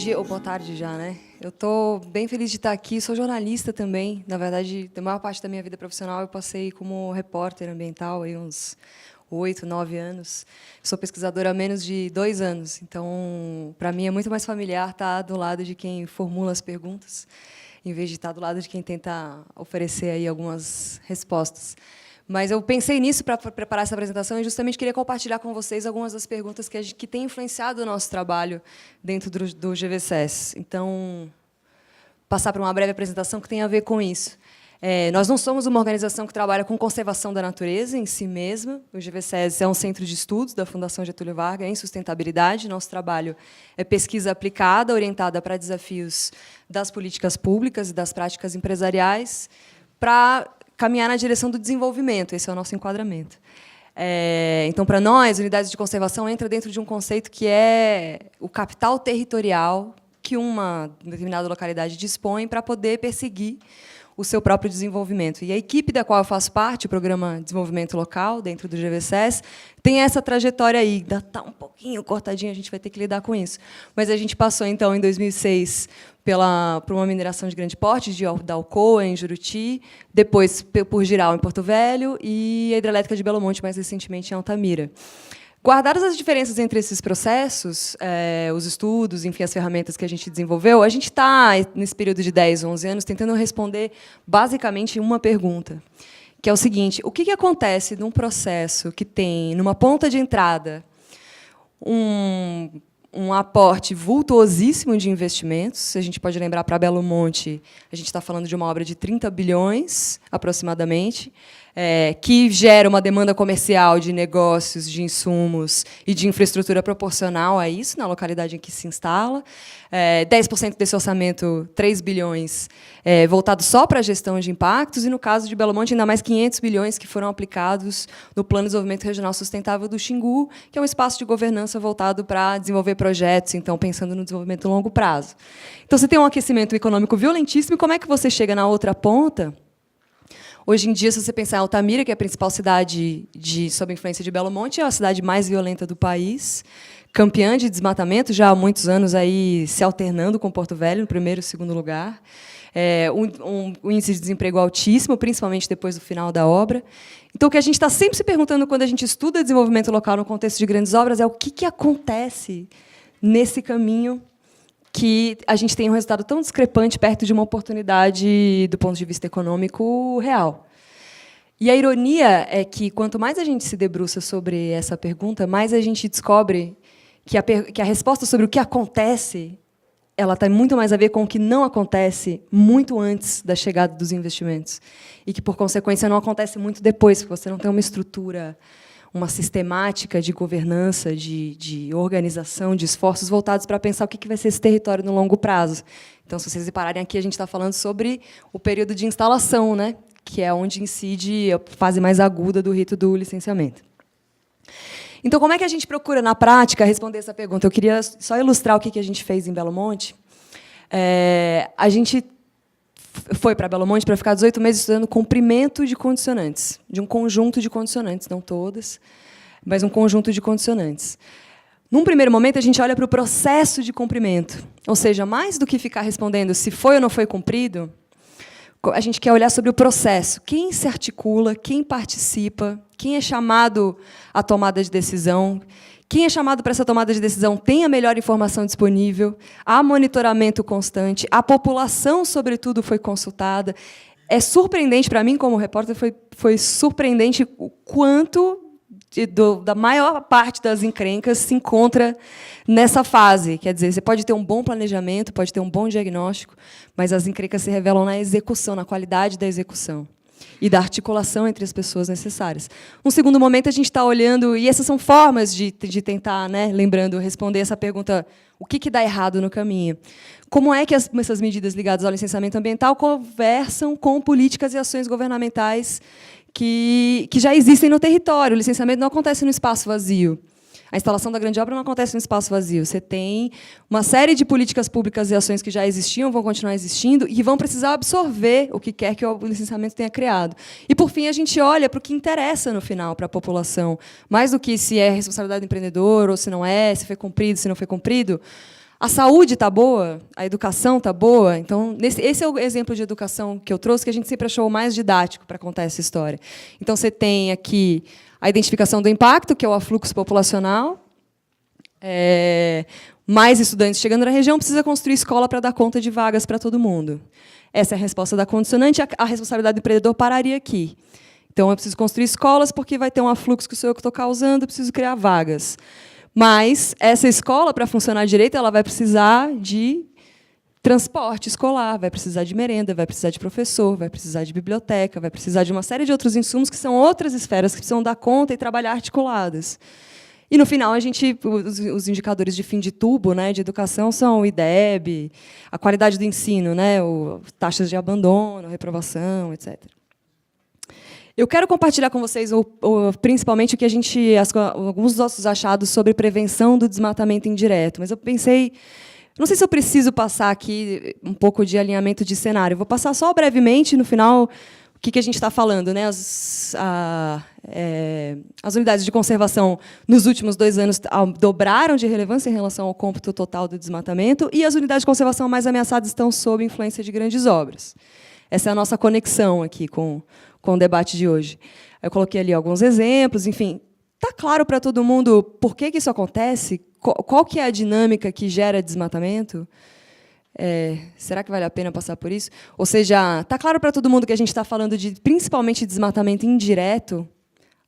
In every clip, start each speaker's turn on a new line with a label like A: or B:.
A: dia, ou boa tarde já, né? Eu estou bem feliz de estar aqui, sou jornalista também. Na verdade, a maior parte da minha vida profissional eu passei como repórter ambiental, aí uns 8, 9 anos. Sou pesquisadora há menos de 2 anos, então, para mim, é muito mais familiar estar do lado de quem formula as perguntas, em vez de estar do lado de quem tenta oferecer aí algumas respostas. Mas eu pensei nisso para preparar essa apresentação e justamente queria compartilhar com vocês algumas das perguntas que têm influenciado o nosso trabalho dentro do GVSS. Então, passar para uma breve apresentação que tem a ver com isso. Nós não somos uma organização que trabalha com conservação da natureza em si mesma. O GVSS é um centro de estudos da Fundação Getúlio Vargas em sustentabilidade. Nosso trabalho é pesquisa aplicada, orientada para desafios das políticas públicas e das práticas empresariais, para caminhar na direção do desenvolvimento. Esse é o nosso enquadramento. Então, para nós, unidades de conservação entra dentro de um conceito que é o capital territorial que uma determinada localidade dispõe para poder perseguir o seu próprio desenvolvimento. E a equipe da qual eu faço parte, o Programa de Desenvolvimento Local, dentro do GVSS, tem essa trajetória aí. Ainda está um pouquinho cortadinho, a gente vai ter que lidar com isso. Mas a gente passou, então, em 2006, por uma mineração de grande porte, da Alcoa, em Juruti, depois por Giral, em Porto Velho, e a hidrelétrica de Belo Monte, mais recentemente, em Altamira. Guardadas as diferenças entre esses processos, os estudos, enfim, as ferramentas que a gente desenvolveu, a gente está, nesse período de 10, 11 anos, tentando responder, basicamente, uma pergunta, que é o seguinte: o que acontece num processo que tem, numa ponta de entrada, um aporte vultuosíssimo de investimentos? A gente pode lembrar, para Belo Monte, a gente está falando de uma obra de 30 bilhões, aproximadamente, que gera uma demanda comercial de negócios, de insumos e de infraestrutura proporcional a isso, na localidade em que se instala. 10% desse orçamento, 3 bilhões, voltado só para a gestão de impactos, e, no caso de Belo Monte, ainda mais 500 bilhões que foram aplicados no Plano de Desenvolvimento Regional Sustentável do Xingu, que é um espaço de governança voltado para desenvolver projetos, então, pensando no desenvolvimento a longo prazo. Então, você tem um aquecimento econômico violentíssimo, e como é que você chega na outra ponta? Hoje em dia, se você pensar em Altamira, que é a principal cidade sob influência de Belo Monte, é a cidade mais violenta do país, campeã de desmatamento, já há muitos anos aí se alternando com Porto Velho, no primeiro e segundo lugar. Um índice de desemprego altíssimo, principalmente depois do final da obra. Então, o que a gente está sempre se perguntando quando a gente estuda desenvolvimento local no contexto de grandes obras é o que acontece nesse caminho que a gente tem um resultado tão discrepante perto de uma oportunidade do ponto de vista econômico real. E a ironia é que, quanto mais a gente se debruça sobre essa pergunta, mais a gente descobre que a resposta sobre o que acontece ela tem muito mais a ver com o que não acontece muito antes da chegada dos investimentos. E que, por consequência, não acontece muito depois, porque você não tem uma estrutura, uma sistemática de governança, de organização, de esforços voltados para pensar o que vai ser esse território no longo prazo. Então, se vocês repararem aqui, a gente está falando sobre o período de instalação, né, que é onde incide a fase mais aguda do rito do licenciamento. Então, como é que a gente procura, na prática, responder essa pergunta? Eu queria só ilustrar o que a gente fez em Belo Monte. A gente foi para Belo Monte para ficar 18 meses estudando comprimento de condicionantes, de um conjunto de condicionantes, não todas, mas um conjunto de condicionantes. Num primeiro momento, a gente olha para o processo de cumprimento, ou seja, mais do que ficar respondendo se foi ou não foi cumprido, a gente quer olhar sobre o processo. Quem se articula, quem participa, quem é chamado à tomada de decisão, quem é chamado para essa tomada de decisão tem a melhor informação disponível, há monitoramento constante, a população, sobretudo, foi consultada. É surpreendente, para mim, como repórter, foi surpreendente o quanto da maior parte das encrencas se encontra nessa fase. Quer dizer, você pode ter um bom planejamento, pode ter um bom diagnóstico, mas as encrencas se revelam na execução, na qualidade da execução e da articulação entre as pessoas necessárias. Um segundo momento, a gente está olhando, e essas são formas de tentar, né, lembrando, responder essa pergunta: o que dá errado no caminho? Como é que essas medidas ligadas ao licenciamento ambiental conversam com políticas e ações governamentais que já existem no território? O licenciamento não acontece no espaço vazio. A instalação da grande obra não acontece no espaço vazio. Você tem uma série de políticas públicas e ações que já existiam, vão continuar existindo, e vão precisar absorver o que quer que o licenciamento tenha criado. E, por fim, a gente olha para o que interessa, no final, para a população. Mais do que se é responsabilidade do empreendedor, ou se não é, se foi cumprido, se não foi cumprido, A saúde está boa, a educação está boa. Então, esse é o exemplo de educação que eu trouxe, que a gente sempre achou o mais didático para contar essa história. Então, você tem aqui a identificação do impacto, que é o afluxo populacional. Mais estudantes chegando na região, precisa construir escola para dar conta de vagas para todo mundo. Essa é a resposta da condicionante. A responsabilidade do empreendedor pararia aqui. Então, eu preciso construir escolas porque vai ter um afluxo que sou eu que estou causando, eu preciso criar vagas. Mas essa escola, para funcionar direito, ela vai precisar de transporte escolar, vai precisar de merenda, vai precisar de professor, vai precisar de biblioteca, vai precisar de uma série de outros insumos que são outras esferas que precisam dar conta e trabalhar articuladas. E, no final, os indicadores de fim de tubo, né, de educação são o IDEB, a qualidade do ensino, né, taxas de abandono, reprovação, etc. Eu quero compartilhar com vocês, principalmente, o que alguns dos nossos achados sobre prevenção do desmatamento indireto. Mas eu pensei, não sei se eu preciso passar aqui um pouco de alinhamento de cenário. Eu vou passar só brevemente, no final, o que a gente está falando, né? As unidades de conservação, nos últimos 2 anos, dobraram de relevância em relação ao cômputo total do desmatamento, e as unidades de conservação mais ameaçadas estão sob influência de grandes obras. Essa é a nossa conexão aqui com o debate de hoje. Eu coloquei ali alguns exemplos, enfim. Está claro para todo mundo por que isso acontece? Qual que é a dinâmica que gera desmatamento? Será que vale a pena passar por isso? Ou seja, está claro para todo mundo que a gente está falando de, principalmente, desmatamento indireto,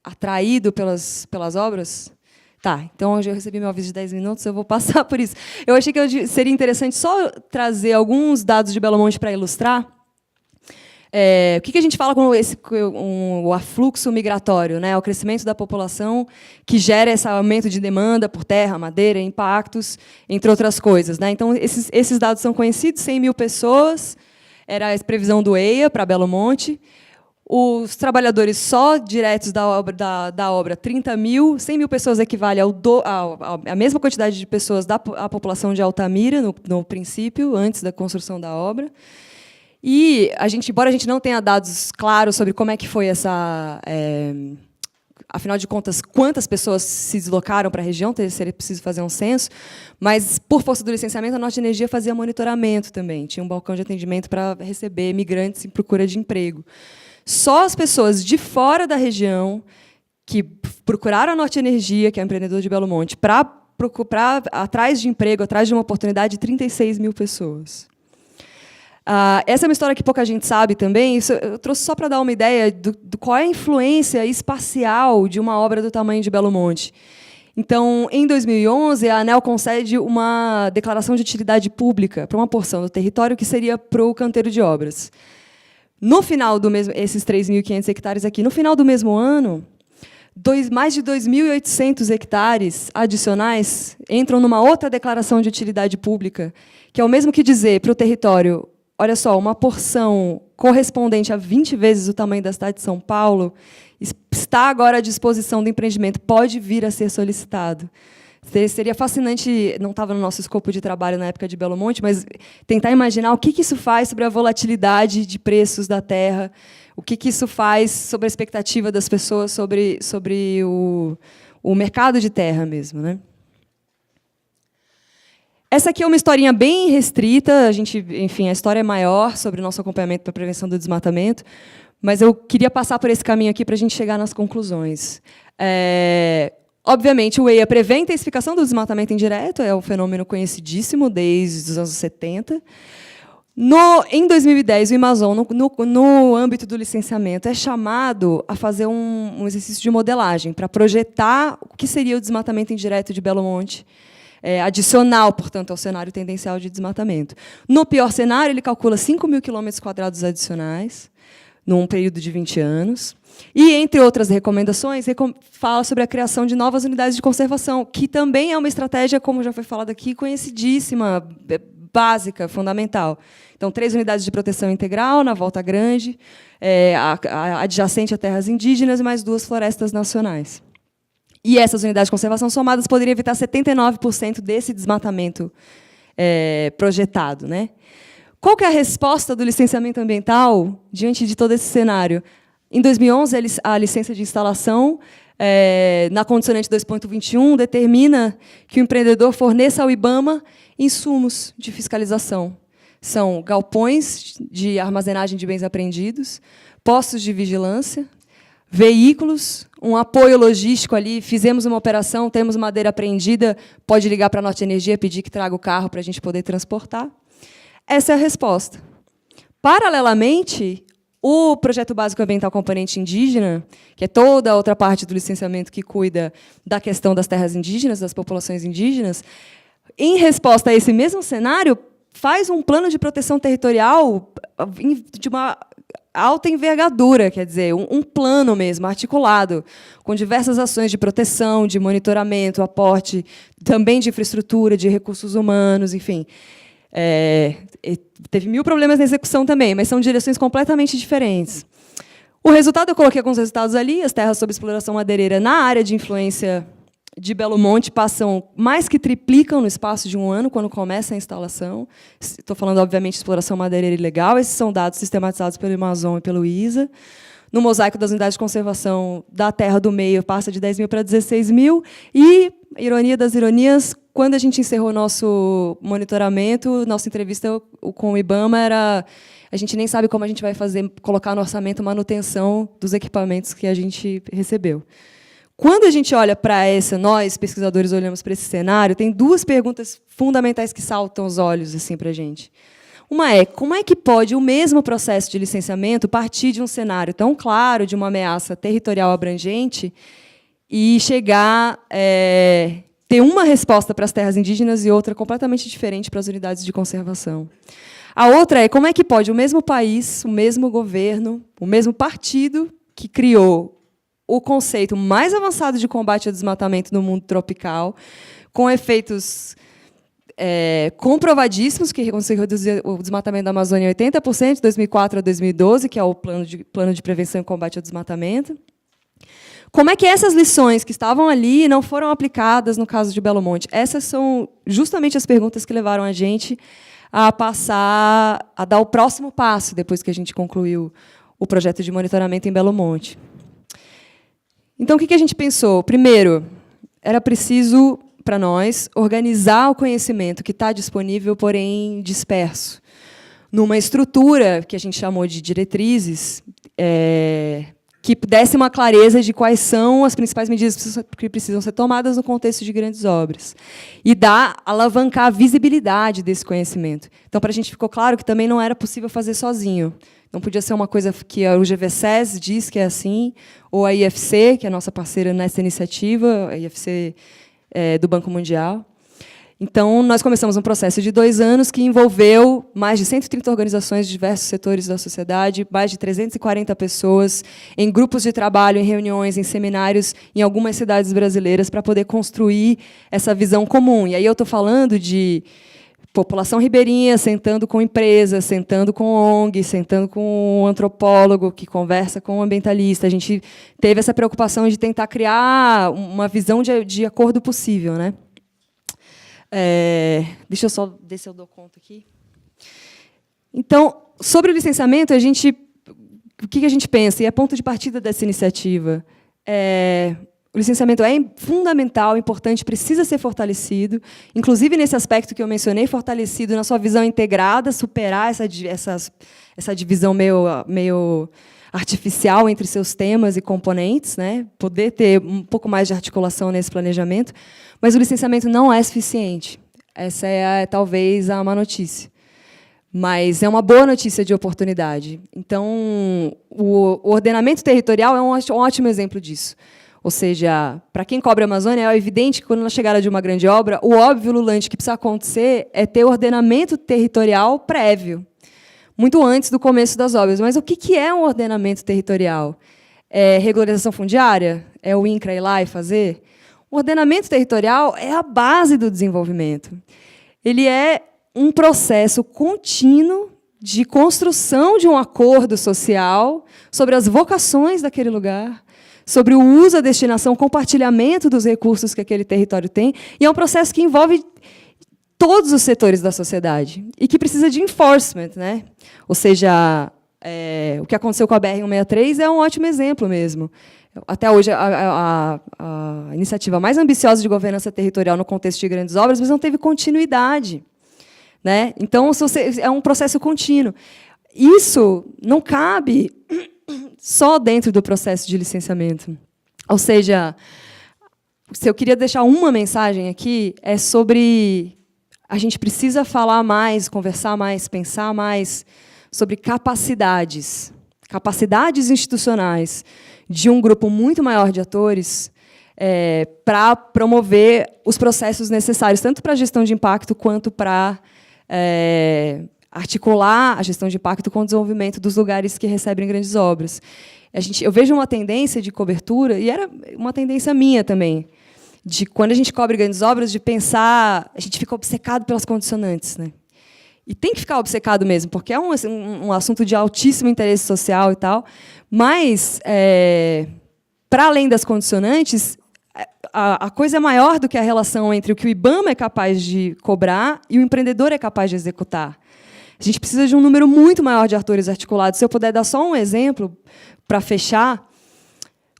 A: atraído pelas obras? Tá, então hoje eu recebi meu aviso de 10 minutos, eu vou passar por isso. Eu achei que seria interessante só trazer alguns dados de Belo Monte para ilustrar. O que a gente fala com o afluxo migratório, né? O crescimento da população que gera esse aumento de demanda por terra, madeira, impactos, entre outras coisas, né? Então, esses dados são conhecidos, 100 mil pessoas, era a previsão do EIA para Belo Monte. Os trabalhadores só diretos da obra 30 mil, 100 mil pessoas equivale à mesma quantidade de pessoas da população de Altamira, no princípio, antes da construção da obra. E, embora a gente não tenha dados claros sobre como é que foi afinal de contas, quantas pessoas se deslocaram para a região, seria preciso fazer um censo, mas, por força do licenciamento, a Norte Energia fazia monitoramento também, tinha um balcão de atendimento para receber migrantes em procura de emprego. Só as pessoas de fora da região que procuraram a Norte Energia, que é o empreendedor de Belo Monte, para procurar atrás de emprego, atrás de uma oportunidade, 36 mil pessoas. Essa é uma história que pouca gente sabe também. Isso eu trouxe só para dar uma ideia do qual é a influência espacial de uma obra do tamanho de Belo Monte. Então, em 2011, a ANEEL concede uma declaração de utilidade pública para uma porção do território que seria para o canteiro de obras. No final do mesmo, esses 3.500 hectares aqui, no final do mesmo ano, mais de 2.800 hectares adicionais entram numa outra declaração de utilidade pública, que é o mesmo que dizer para o território: olha só, uma porção correspondente a 20 vezes o tamanho da cidade de São Paulo está agora à disposição do empreendimento, pode vir a ser solicitado. Seria fascinante, não estava no nosso escopo de trabalho na época de Belo Monte, mas tentar imaginar o que isso faz sobre a volatilidade de preços da terra, o que isso faz sobre a expectativa das pessoas sobre o mercado de terra mesmo, né? Essa aqui é uma historinha bem restrita. Enfim, a história é maior sobre o nosso acompanhamento para a prevenção do desmatamento, mas eu queria passar por esse caminho aqui para a gente chegar nas conclusões. Obviamente, o EIA prevê a intensificação do desmatamento indireto, é um fenômeno conhecidíssimo desde os anos 70. Em 2010, o Amazon, no âmbito do licenciamento, é chamado a fazer um exercício de modelagem para projetar o que seria o desmatamento indireto de Belo Monte, adicional, portanto, ao cenário tendencial de desmatamento. No pior cenário, ele calcula 5.000 km² adicionais, num período de 20 anos. E, entre outras recomendações, fala sobre a criação de novas unidades de conservação, que também é uma estratégia, como já foi falado aqui, conhecidíssima, básica, fundamental. Então, 3 unidades de proteção integral na Volta Grande, adjacente a terras indígenas, e mais 2 florestas nacionais. E essas unidades de conservação somadas poderiam evitar 79% desse desmatamento projetado, né? Qual que é a resposta do licenciamento ambiental diante de todo esse cenário? Em 2011, a licença de instalação na condicionante 2.21, determina que o empreendedor forneça ao IBAMA insumos de fiscalização. São galpões de armazenagem de bens apreendidos, postos de vigilância, veículos, um apoio logístico ali, fizemos uma operação, temos madeira apreendida, pode ligar para a Norte Energia, pedir que traga o carro para a gente poder transportar. Essa é a resposta. Paralelamente, o Projeto Básico Ambiental Componente Indígena, que é toda a outra parte do licenciamento que cuida da questão das terras indígenas, das populações indígenas, em resposta a esse mesmo cenário, faz um plano de proteção territorial de uma alta envergadura, quer dizer, um plano mesmo, articulado, com diversas ações de proteção, de monitoramento, aporte, também de infraestrutura, de recursos humanos, enfim. Teve 1000 problemas na execução também, mas são direções completamente diferentes. O resultado, eu coloquei alguns resultados ali, as terras sob exploração madeireira na área de influência de Belo Monte passam, mais que triplicam no espaço de um ano, quando começa a instalação. Estou falando, obviamente, de exploração madeireira ilegal. Esses são dados sistematizados pelo Amazon e pelo ISA. No mosaico das unidades de conservação da terra do meio, passa de 10.000 para 16.000. E, ironia das ironias, quando a gente encerrou nosso monitoramento, nossa entrevista com o IBAMA era: a gente nem sabe como a gente vai colocar no orçamento manutenção dos equipamentos que a gente recebeu. Quando a gente olha para nós, pesquisadores, olhamos para esse cenário, tem 2 perguntas fundamentais que saltam os olhos assim, para a gente. Uma é: como é que pode o mesmo processo de licenciamento partir de um cenário tão claro, de uma ameaça territorial abrangente, e chegar ter uma resposta para as terras indígenas e outra completamente diferente para as unidades de conservação? A outra é: como é que pode o mesmo país, o mesmo governo, o mesmo partido que criou o conceito mais avançado de combate ao desmatamento no mundo tropical, com efeitos comprovadíssimos, que conseguiu reduzir o desmatamento da Amazônia em 80%, de 2004 a 2012, que é o plano de prevenção e combate ao desmatamento. Como é que essas lições que estavam ali não foram aplicadas no caso de Belo Monte? Essas são justamente as perguntas que levaram a gente a passar a dar o próximo passo, depois que a gente concluiu o projeto de monitoramento em Belo Monte. Então, o que a gente pensou? Primeiro, era preciso, para nós, organizar o conhecimento que está disponível, porém disperso, numa estrutura que a gente chamou de diretrizes, que desse uma clareza de quais são as principais medidas que precisam ser tomadas no contexto de grandes obras. E alavancar a visibilidade desse conhecimento. Então, para a gente ficou claro que também não era possível fazer sozinho. Não podia ser uma coisa que o GVSES diz que é assim, ou a IFC, que é a nossa parceira nessa iniciativa, a IFC do Banco Mundial. Então, nós começamos um processo de 2 anos que envolveu mais de 130 organizações de diversos setores da sociedade, mais de 340 pessoas, em grupos de trabalho, em reuniões, em seminários, em algumas cidades brasileiras, para poder construir essa visão comum. E aí eu estou falando de população ribeirinha sentando com empresas, sentando com ONG, sentando com um antropólogo que conversa com um ambientalista. A gente teve essa preocupação de tentar criar uma visão de acordo possível, né? Deixa eu só ver se eu dou conta aqui. Então, sobre o licenciamento, o que a gente pensa? E é ponto de partida dessa iniciativa. O licenciamento é fundamental, importante, precisa ser fortalecido, inclusive nesse aspecto que eu mencionei, fortalecido na sua visão integrada, superar essa divisão meio artificial entre seus temas e componentes, né? Poder ter um pouco mais de articulação nesse planejamento, mas o licenciamento não é suficiente. Essa é, talvez, a má notícia. Mas é uma boa notícia de oportunidade. Então, o ordenamento territorial é um ótimo exemplo disso. Ou seja, para quem cobre a Amazônia, é evidente que, quando na chegada de uma grande obra, o óbvio ululante que precisa acontecer é ter ordenamento territorial prévio, muito antes do começo das obras. Mas o que é um ordenamento territorial? É regularização fundiária? É o INCRA ir lá e fazer? O ordenamento territorial é a base do desenvolvimento. Ele é um processo contínuo de construção de um acordo social sobre as vocações daquele lugar, sobre o uso, a destinação, o compartilhamento dos recursos que aquele território tem, e é um processo que envolve todos os setores da sociedade e que precisa de enforcement, né? Ou seja, o que aconteceu com a BR-163 é um ótimo exemplo mesmo. até hoje, a iniciativa mais ambiciosa de governança territorial no contexto de grandes obras, mas não teve continuidade, né? Então, é um processo contínuo. Isso não cabe só dentro do processo de licenciamento. Ou seja, se eu queria deixar uma mensagem aqui, é sobre a gente precisa falar mais, conversar mais, pensar mais sobre capacidades institucionais de um grupo muito maior de atores para promover os processos necessários, tanto para a gestão de impacto, quanto para articular a gestão de impacto com o desenvolvimento dos lugares que recebem grandes obras. Eu vejo uma tendência de cobertura, e era uma tendência minha também, de quando a gente cobre grandes obras, de pensar, a gente fica obcecado pelas condicionantes, né? E tem que ficar obcecado mesmo, porque é um assunto de altíssimo interesse social e tal, mas, para além das condicionantes, a coisa é maior do que a relação entre o que o IBAMA é capaz de cobrar e o empreendedor é capaz de executar. A gente precisa de um número muito maior de atores articulados. Se eu puder dar só um exemplo, para fechar,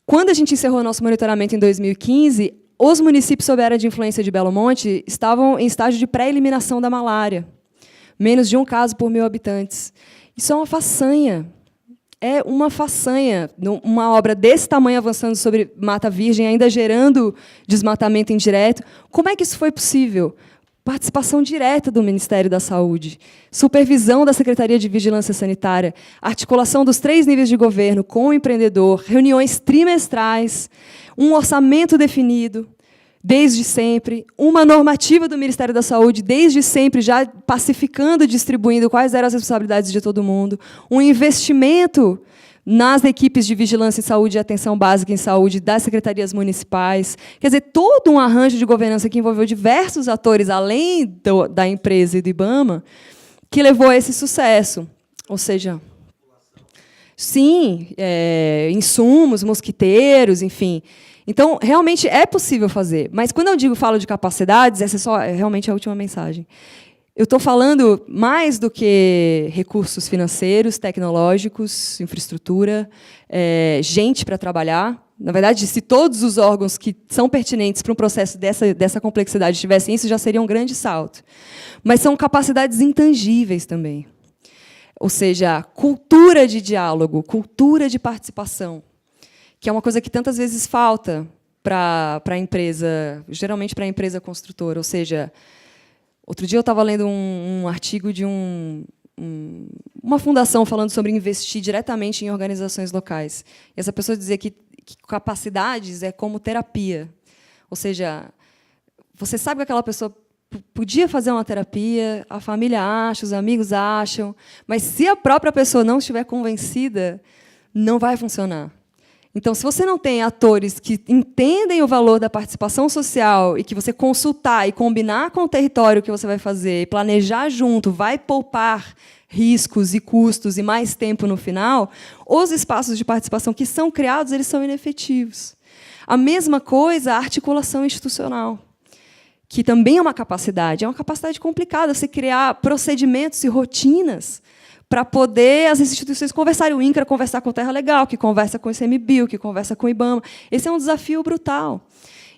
A: quando a gente encerrou nosso monitoramento em 2015, os municípios sob a área de influência de Belo Monte estavam em estágio de pré-eliminação da malária. Menos de 1 caso por 1.000 habitantes. Isso é uma façanha. É uma façanha. Uma obra desse tamanho avançando sobre mata virgem, ainda gerando desmatamento indireto. Como é que isso foi possível? Participação direta do Ministério da Saúde, supervisão da Secretaria de Vigilância Sanitária, articulação dos 3 níveis de governo com o empreendedor, reuniões trimestrais, um orçamento definido, desde sempre, uma normativa do Ministério da Saúde, desde sempre, já pacificando e distribuindo quais eram as responsabilidades de todo mundo, um investimento nas equipes de vigilância em saúde e atenção básica em saúde das secretarias municipais. Quer dizer, todo um arranjo de governança que envolveu diversos atores, além da empresa e do IBAMA, que levou a esse sucesso. Ou seja, sim, insumos, mosquiteiros, enfim. Então, realmente é possível fazer. Mas, quando eu falo de capacidades, essa é realmente a última mensagem. Eu estou falando mais do que recursos financeiros, tecnológicos, infraestrutura, gente para trabalhar. Na verdade, se todos os órgãos que são pertinentes para um processo dessa complexidade tivessem isso, já seria um grande salto. Mas são capacidades intangíveis também. Ou seja, cultura de diálogo, cultura de participação, que é uma coisa que tantas vezes falta para a empresa, geralmente para a empresa construtora. Ou seja, outro dia eu estava lendo um artigo de uma fundação falando sobre investir diretamente em organizações locais. E essa pessoa dizia que capacidades é como terapia. Ou seja, você sabe que aquela pessoa podia fazer uma terapia, a família acha, os amigos acham, mas se a própria pessoa não estiver convencida, não vai funcionar. Então, se você não tem atores que entendem o valor da participação social e que você consultar e combinar com o território que você vai fazer, e planejar junto, vai poupar riscos e custos e mais tempo no final, os espaços de participação que são criados, eles são inefetivos. A mesma coisa a articulação institucional, que também é uma capacidade complicada, você criar procedimentos e rotinas para poder as instituições conversarem. O INCRA conversar com o Terra Legal, que conversa com o ICMBio, que conversa com o IBAMA. Esse é um desafio brutal.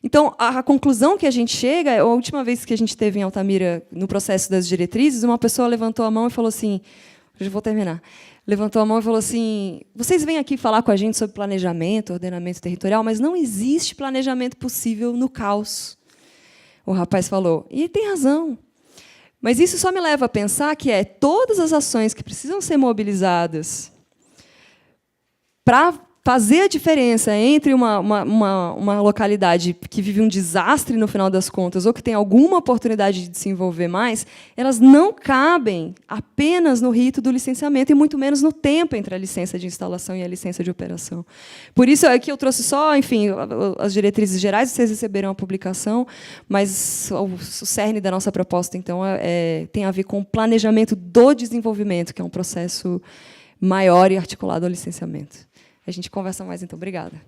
A: Então, a conclusão que a gente chega, a última vez que a gente teve em Altamira, no processo das diretrizes, uma pessoa levantou a mão e falou assim, já vou terminar, levantou a mão e falou assim, vocês vêm aqui falar com a gente sobre planejamento, ordenamento territorial, mas não existe planejamento possível no caos. O rapaz falou, e tem razão. Mas isso só me leva a pensar que todas as ações que precisam ser mobilizadas para fazer a diferença entre uma localidade que vive um desastre no final das contas ou que tem alguma oportunidade de desenvolver mais, elas não cabem apenas no rito do licenciamento e muito menos no tempo entre a licença de instalação e a licença de operação. Por isso é que eu trouxe só, enfim, as diretrizes gerais, vocês receberam a publicação, mas o cerne da nossa proposta, então, tem a ver com o planejamento do desenvolvimento, que é um processo maior e articulado ao licenciamento. A gente conversa mais, então. Obrigada.